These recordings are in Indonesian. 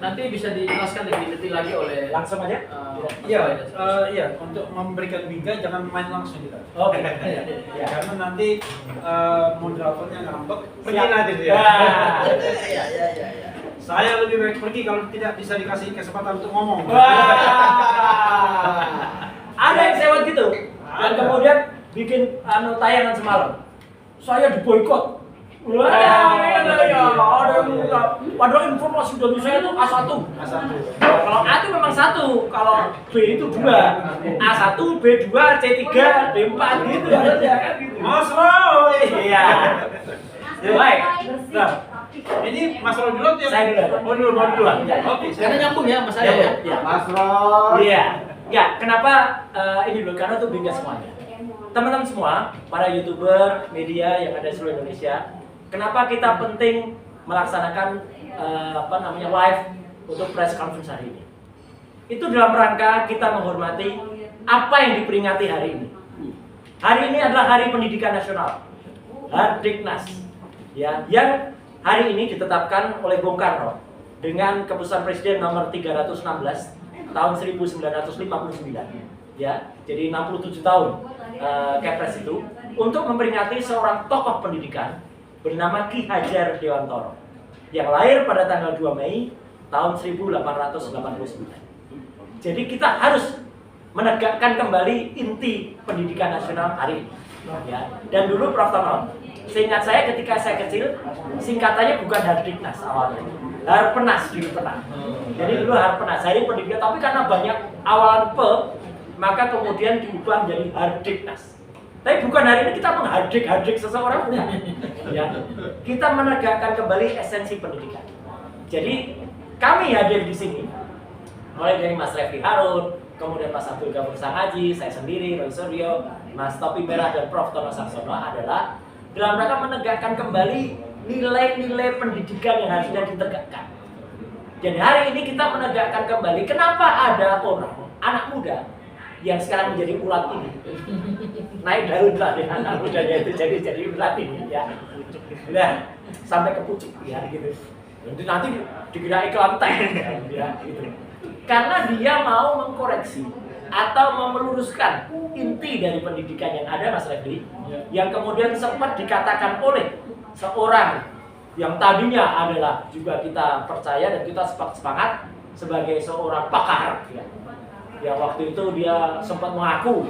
nanti bisa dijelaskan lebih detail lagi oleh Langsung aja. Iya, untuk memberikan bingkai jangan main langsung kita. Oke. Ya, karena nanti moderatornya ngambek, pergi Siap. nanti dia. Iya. Saya lebih baik pergi kalau tidak bisa dikasih kesempatan untuk ngomong. Ada yang sewot gitu. Dan kemudian bikin tayangan semalam. Saya diboikot. Padahal informasi dari saya itu A1. Kalau A itu memang 1, kalau B itu 2. A1, B2, C3, D4 gitu harusnya kan gitu. Mas Roy. Iya. Baik. Nah, Ini Mas Roy dulu atau saya dulu. Oh dulu. Oke, Karena nyambung ya Mas saya ya. Iya. Mas Roy. Iya. Ya, kenapa ini dulu? Karena itu bingkai semuanya. Teman-teman semua, para YouTuber, media yang ada di seluruh Indonesia, kenapa kita penting melaksanakan live untuk press conference hari ini? Itu dalam rangka kita menghormati apa yang diperingati hari ini. Hari ini adalah Hari Pendidikan Nasional, Hardiknas, ya, yang hari ini ditetapkan oleh Bung Karno dengan keputusan Presiden nomor 316 tahun 1959, ya, jadi 67 tahun Kepres itu untuk memperingati seorang tokoh pendidikan bernama Ki Hajar Dewantoro yang lahir pada tanggal 2 Mei tahun 1889. Jadi kita harus menegakkan kembali inti pendidikan nasional hari ini. Ya. Dan dulu Prof. Tono, seingat saya ketika saya kecil, singkatannya bukan Hardiknas awalnya, Harpenas dulu pernah. Jadi dulu Harpenas, Hari Pendidikan, tapi karena banyak awalan P, maka kemudian diubah menjadi Hardiknas. Tapi bukan hari ini kita menghardik seseorang, enggak. Ya. Kita menegakkan kembali esensi pendidikan. Jadi kami hadir di sini, mulai dari Mas Refli Harun, kemudian Mas Abdul Ghafur Sangaji, saya sendiri, Roy Suryo, Mas Topi Merah dan Prof. Tono Saksono adalah dalam rangka menegakkan kembali nilai-nilai pendidikan yang harusnya ditegakkan. Jadi hari ini kita menegakkan kembali kenapa ada orang, anak muda yang sekarang menjadi ulat ini, naik daun lah ya, anak mudanya itu jadi ulat ini ya. Nah, sampai ke pucuk ya gitu. Nanti dikira iklan teh ya gitu. Karena dia mau mengkoreksi atau meluruskan inti dari pendidikan yang ada, Mas Refli, yang kemudian sempat dikatakan oleh seorang yang tadinya adalah juga kita percaya dan kita sepakat sebagai seorang pakar ya. Ya waktu itu dia sempat mengaku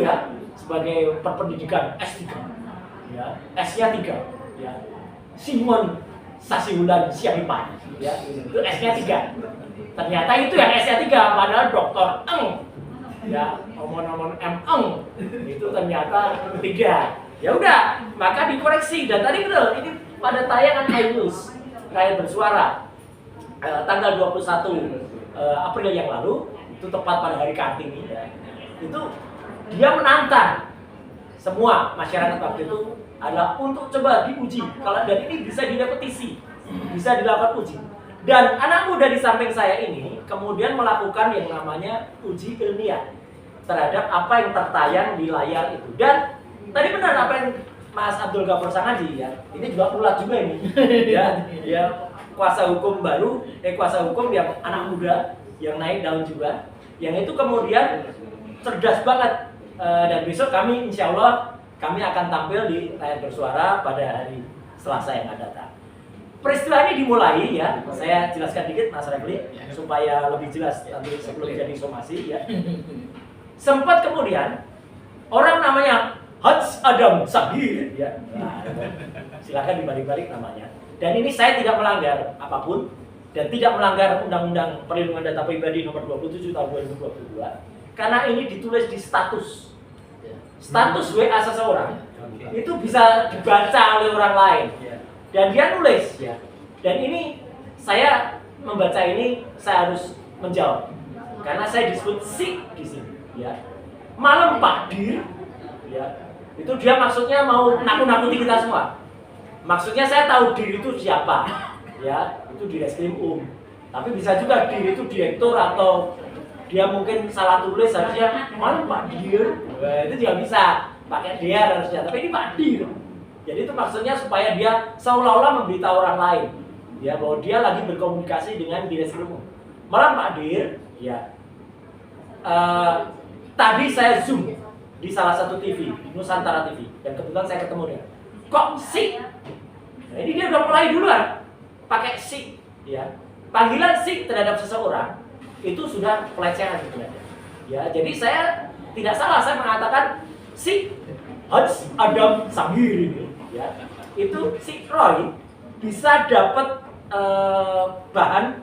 ya sebagai berpendidikan S3 ya, S-nya 3 ya. Simon Sasihulan Siagipan ya, itu S-nya 3. Ternyata itu yang S-nya 3 padahal Dr. Eng ya, omon-omon M. Eng itu ternyata 3. Ya udah, maka dikoreksi dan tadi betul ini pada tayangan iNews Rakyat Bersuara tanggal 21 April yang lalu, itu tepat pada hari Kartini ya. Itu dia menantang semua masyarakat waktu itu adalah untuk coba diuji kalau dan ini bisa direpetisi, bisa dilakukan uji. Dan anak muda di samping saya ini kemudian melakukan yang namanya uji ilmiah terhadap apa yang tertayang di layar itu. Dan tadi benar apa yang Mas Abdul Ghafur Sangaji ya, ini juga ulat juga ini ya kuasa hukum baru, kuasa hukum yang anak muda yang naik daun juga, yang itu kemudian cerdas banget. Dan besok kami insya Allah kami akan tampil di Layar Bersuara pada hari Selasa yang akan datang. Peristiwa ini dimulai ya, saya jelaskan dikit Mas Refli supaya lebih jelas nanti sebelum jadi somasi ya. Sempat kemudian orang namanya Haj Adam Sabir ya, nah, silakan dibalik-balik namanya. Dan ini saya tidak melanggar apapun dan tidak melanggar Undang-Undang Perlindungan Data Pribadi Nomor 27 Tahun 2022 karena ini ditulis di status WA seseorang. Itu bisa dibaca oleh orang lain dan dia nulis ya. Dan ini saya membaca ini saya harus menjawab karena saya disebut si di sini ya. Malam Pak Dir ya. Itu dia maksudnya mau nakut-nakuti kita semua. Maksudnya saya tahu Dir itu siapa ya, itu di Reskrim tapi bisa juga Dir itu direktur atau dia mungkin salah tulis harusnya malam Pak Dir. Wah, itu juga bisa pakai dia harusnya, tapi ini Pak Dir. Jadi itu maksudnya supaya dia seolah-olah memberitahu orang lain ya bahwa dia lagi berkomunikasi dengan Direskrim. Malam Pak Dir, ya. Tadi saya zoom di salah satu TV, Nusantara TV, dan kebetulan saya ketemu dia. Kok sih? Nah, ini dia udah mulai duluan pakai sih, ya. Panggilan sih terhadap seseorang itu sudah pelecehan sebenarnya. Ya, jadi saya tidak salah saya mengatakan si Hans Adam Samir ini, ya. Itu si Roy bisa dapat bahan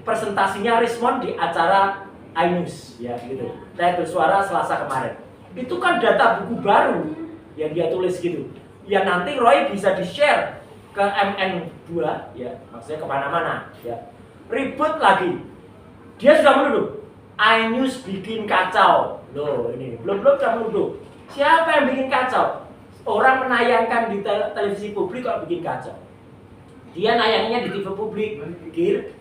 presentasinya Rismond di acara iNews, ya gitu. Saya bersuara Selasa kemarin. Itu kan data buku baru yang dia tulis gitu. Ya nanti Roy bisa di-share ke MN2, ya maksudnya kemana-mana, ya. Ribut lagi. Dia sudah menuduh iNews bikin kacau. Loh ini belum sudah menuduh. Siapa yang bikin kacau? Orang menayangkan di televisi publik kok bikin kacau. Dia nayanginnya di TV publik, pikir,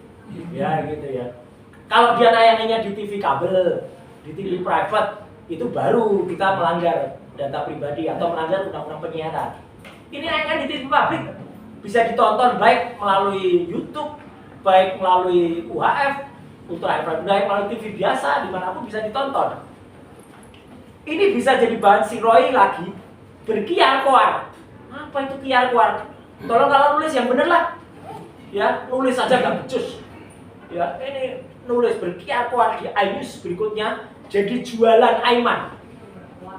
ya gitu ya. Kalau dia nayanginnya di TV kabel, di TV private, itu baru kita melanggar data pribadi atau melanggar undang-undang penyiaran. Ini nayangan di TV publik bisa ditonton baik melalui YouTube, baik melalui UHF, Ultra HF, baik melalui TV biasa, dimanapun bisa ditonton. Ini bisa jadi bahan si Roy lagi berkiar-koar. Apa itu kiar-koar? Tolong kalau nulis yang bener lah, ya nulis aja gak becus. Ya ini nulis berkiar-koar di iNews berikutnya jadi jualan Aiman.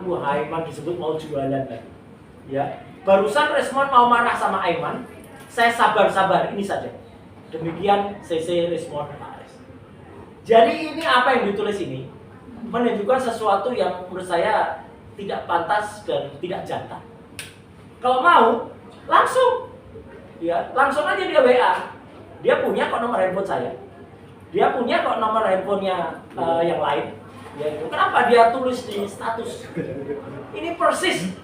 Wah Aiman disebut mau jualan kan? Ya barusan Rismond mau marah sama Aiman, saya sabar-sabar ini saja. Demikian CC Rismond. Jadi ini apa yang ditulis ini menunjukkan sesuatu yang menurut saya tidak pantas dan tidak jantan. Kalau mau langsung, ya langsung aja dia WA. Dia punya kok nomor handphone saya. Dia punya kok nomor handphonenya yang lain. Ya, kenapa dia tulis di status? Ini persis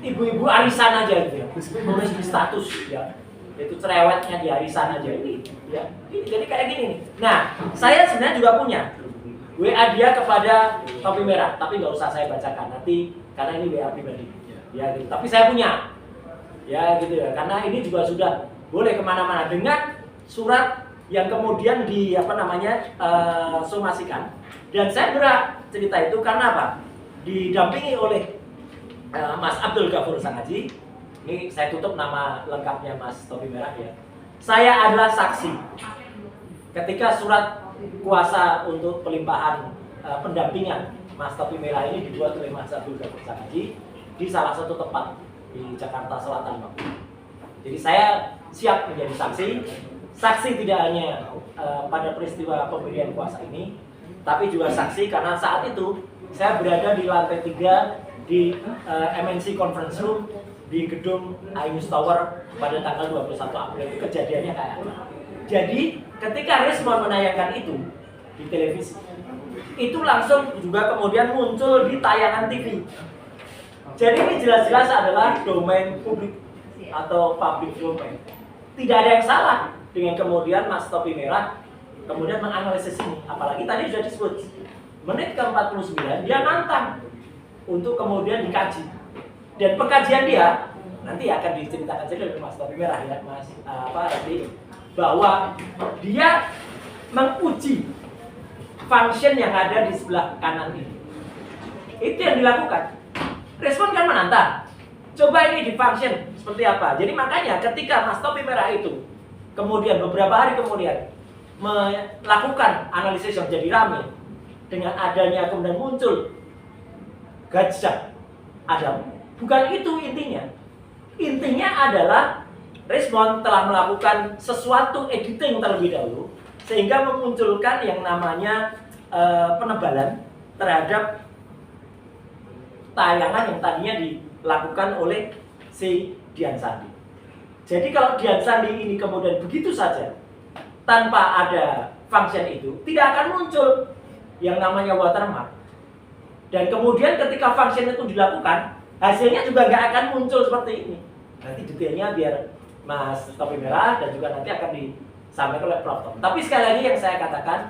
ibu-ibu arisan aja gitu ya. Tulis di status ya. Itu cerewetnya di arisan aja ini. Ya. Ini, jadi kayak gini nih. Nah, saya sebenarnya juga punya WA dia kepada Topi Merah, tapi nggak usah saya bacakan nanti karena ini WA pribadi. Ya gitu. Tapi saya punya. Ya gitu ya. Karena ini juga sudah boleh kemana-mana dengan surat yang kemudian di somasikan. Dan saya berat cerita itu karena apa? Didampingi oleh Mas Abdul Ghafur Sangaji. Ini saya tutup nama lengkapnya Mas Topi Merah ya. Saya adalah saksi ketika surat kuasa untuk pelimpahan pendampingan Mas Topi Merah ini dibuat oleh Mas Abdul Ghafur Sangaji di salah satu tempat di Jakarta Selatan waktu. Jadi saya siap menjadi saksi tidak hanya pada peristiwa pemberian kuasa ini, tapi juga saksi karena saat itu saya berada di lantai 3 di MNC Conference Room di gedung iNews Tower pada tanggal 21 April. Kejadiannya kayak apa? Jadi ketika Rismond menayangkan itu di televisi, itu langsung juga kemudian muncul di tayangan TV. Jadi ini jelas-jelas adalah domain publik atau public domain. Tidak ada yang salah dengan kemudian Mas Topi Merah kemudian menganalisis ini. Apalagi tadi sudah disebut menit ke-49 dia nantang untuk kemudian dikaji. Dan pengkajian dia nanti akan diceritakan saja oleh Mas Topi Merah ya, Mas Raffi, bahwa dia menguji function yang ada di sebelah kanan ini. Itu yang dilakukan. Respon kan menantang. Coba ini di function seperti apa. Jadi makanya ketika Mas Topi Merah itu kemudian beberapa hari kemudian melakukan analisis yang jadi rame dengan adanya kemudian muncul Gajah Adam. Bukan itu intinya. Intinya adalah Rismond telah melakukan sesuatu editing terlebih dahulu sehingga memunculkan yang namanya penebalan terhadap tayangan yang tadinya dilakukan oleh si Dian Sandi. Jadi kalau Dian Sandi ini kemudian begitu saja tanpa ada function itu, tidak akan muncul yang namanya watermark. Dan kemudian ketika function itu dilakukan, hasilnya juga nggak akan muncul seperti ini. Nanti detailnya biar Mas Topi Merah dan juga nanti akan disampaikan oleh Prof. Tom. Tapi sekali lagi yang saya katakan,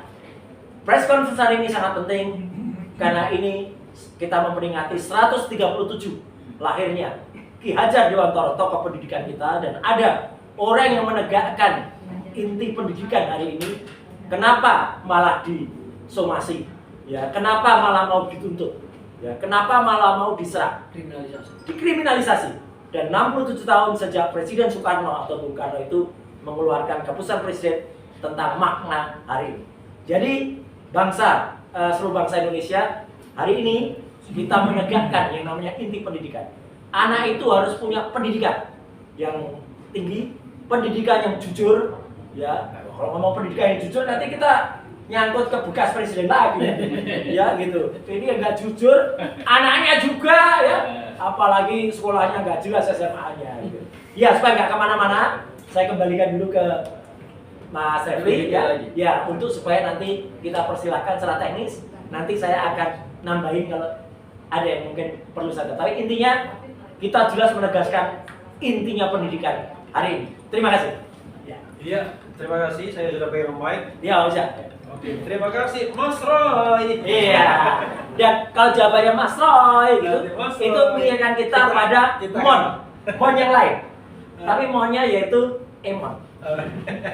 press conference hari ini sangat penting karena ini kita memperingati 137 lahirnya Ki Hajar Dewantara, tokoh pendidikan kita, dan ada orang yang menegakkan inti pendidikan hari ini, kenapa malah disomasi? Ya, kenapa malah mau dituntut? Ya, kenapa malah mau diserang? Dikriminalisasi. Dan 67 tahun sejak Presiden Soekarno atau Bung Karno itu mengeluarkan keputusan Presiden tentang makna hari ini. Jadi seluruh bangsa Indonesia hari ini kita menegakkan yang namanya inti pendidikan. Anak itu harus punya pendidikan yang tinggi, pendidikan yang jujur. Ya, kalau ngomong pendidikan yang jujur nanti kita nyangkut ke bekas presiden lagi, ya gitu. Ini yang nggak jujur, anaknya juga ya, apalagi sekolahnya nggak jelas SMA-nya. Gitu. Ya supaya nggak kemana-mana, saya kembalikan dulu ke Mas Refli ya, untuk supaya nanti kita persilahkan secara teknis. Nanti saya akan nambahin kalau ada yang mungkin perlu saya ketahui. Intinya kita jelas menegaskan intinya pendidikan hari ini. Terima kasih. Ya. Iya, terima kasih. Saya sudah pegang mic. Ya, bisa. Oke, terima kasih Mas Roy. Iya. Dan kalau jawabannya Mas Roy gitu, Mas Roy. itu mengingatkan kita pada mon yang lain. Tapi monnya yaitu emon.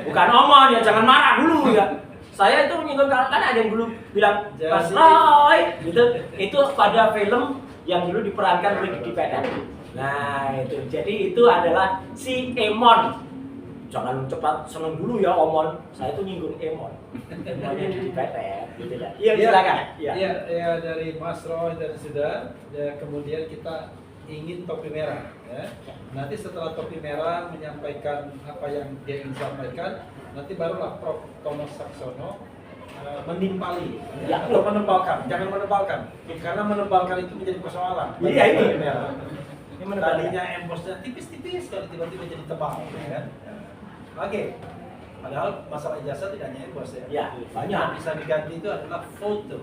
Bukan omon ya, jangan marah dulu ya. Saya itu menyinggung kan ada yang dulu bilang Mas Roy gitu. Itu pada film yang dulu diperankan oleh Didi Petet. Nah, itu. Jadi itu adalah si Emon. Jangan cepat seneng dulu ya omon. Saya itu nyinggung emon. Emonnya Didi Petet gitu ya. Iya, silakan. Iya, dari Mas Roy dan sudah. Ya, kemudian kita ingin topi merah ya. Nanti setelah topi merah menyampaikan apa yang dia ingin sampaikan, nanti barulah Prof. Thomas Saksono menimpali Ya. atau menebalkan. Jangan menebalkan, karena menebalkan itu menjadi persoalan. Iya, ini. Topi merah. Ini menebalkan. Tadinya embosnya tipis-tipis, kalau tiba-tiba jadi tebal ya kan. Oke. Padahal masalah ijazah tidak hanya embos ya. Ya, banyak. Yang bisa diganti itu adalah foto.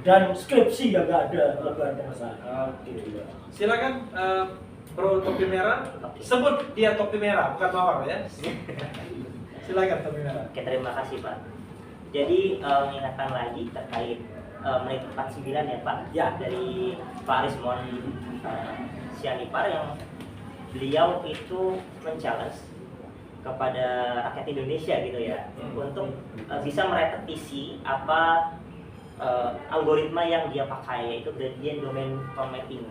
Dan skripsi ya nggak ada lebih masalah. Oke. Silakan Bro Topi Merah, sebut dia Topi Merah, bukan Mawar ya. Silakan Topi Merah. Oke, terima kasih Pak. Jadi mengingatkan lagi terkait menit 49 ya Pak, Ya. dari Pak Arismon Sianipar yang beliau itu men-challenge kepada rakyat Indonesia gitu ya, untuk bisa merepetisi apa algoritma yang dia pakai, yaitu gradient domain formatting.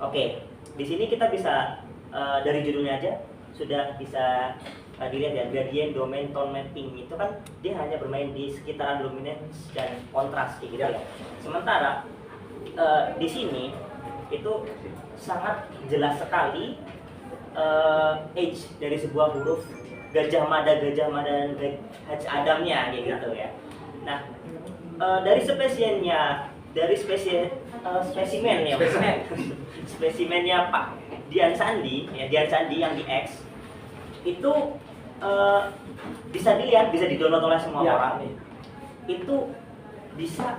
Oke, di sini kita bisa dari judulnya aja sudah bisa dilihat ya, gradient domain tone mapping itu kan dia hanya bermain di sekitaran luminance dan kontras gitu ya. Sementara di sini itu sangat jelas sekali age dari sebuah huruf Gajah Mada dan Haj Adamnya gitu ya. Nah, dari spesimennya spesimennya Pak Dian Sandi yang di X itu bisa dilihat, bisa di-download oleh semua orang. Itu bisa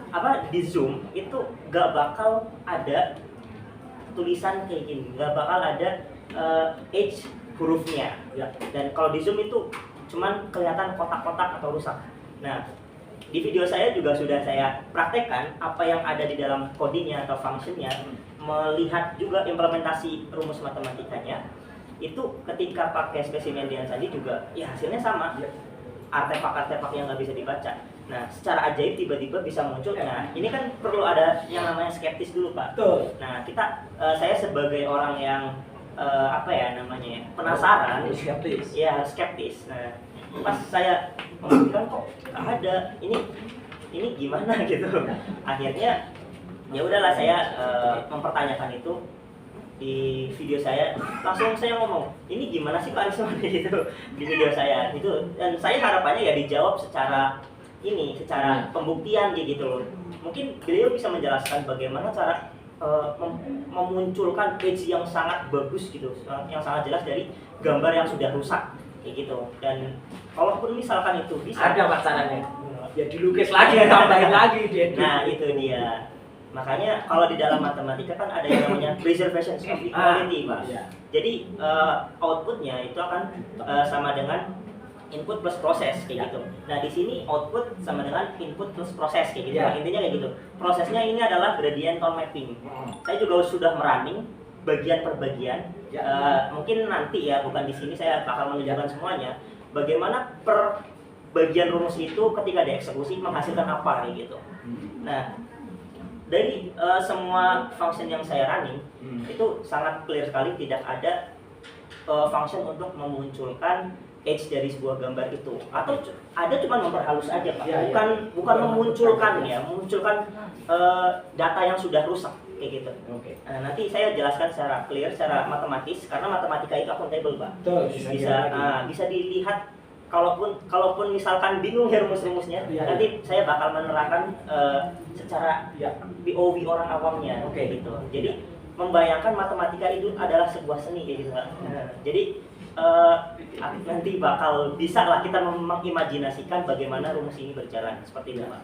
di zoom itu gak bakal ada tulisan kayak gini, gak bakal ada H hurufnya ya. Dan kalau di zoom itu cuman kelihatan kotak-kotak atau rusak. Nah, di video saya juga sudah saya praktekkan apa yang ada di dalam codingnya atau functionnya, melihat juga implementasi rumus matematikanya. Itu ketika pakai spesimen Dian Sandi juga ya hasilnya sama, artefak-artefak yang nggak bisa dibaca. Nah, secara ajaib tiba-tiba bisa muncul. Nah, ini kan perlu ada yang namanya skeptis dulu Pak. Betul. Nah, saya sebagai orang yang penasaran, skeptis. Ya, skeptis. Nah, pas saya memikirkan kok ada ini gimana gitu. Akhirnya ya udahlah, saya mempertanyakan itu di video saya. Langsung saya ngomong, ini gimana sih Pak Arisman gitu di video saya itu. Dan saya harapannya ya dijawab secara pembuktian gitu loh. Mungkin beliau bisa menjelaskan bagaimana cara memunculkan page yang sangat bagus gitu, yang sangat jelas dari gambar yang sudah rusak kayak gitu. Dan kalaupun misalkan itu bisa Ada pasangannya. Ya dilukis lagi, tambahin lagi dia. Nah, itu dia. Makanya kalau di dalam matematika kan ada yang namanya preservation of equality, Pak. Iya. Jadi outputnya itu akan sama dengan input plus proses kayak gitu. Nah, di sini output sama dengan input plus proses kayak gitu. Yeah. Intinya kayak gitu. Prosesnya ini adalah gradient tone mapping. Saya juga sudah merunning bagian per bagian. Mungkin nanti ya, bukan di sini saya bakal menunjukkan semuanya. Bagaimana per bagian rumus itu ketika dieksekusi menghasilkan apa kayak gitu. Nah, dari semua function yang saya running itu sangat clear sekali, tidak ada function untuk memunculkan edge dari sebuah gambar itu, atau ada cuma memperhalus aja Pak, bukan memunculkan ya, memunculkan data yang sudah rusak kayak gitu. Nah, nanti saya jelaskan secara clear, secara matematis, karena matematika itu accountable Pak. Bisa dilihat. Kalaupun misalkan bingung ya rumus-rumusnya, nanti saya bakal menerangkan secara POV orang awamnya, gitu. Jadi membayangkan matematika itu adalah sebuah seni kayak gitu, Pak. Jadi nanti bakal bisa lah kita mengimajinasikan bagaimana rumus ini berjalan seperti itu, Pak.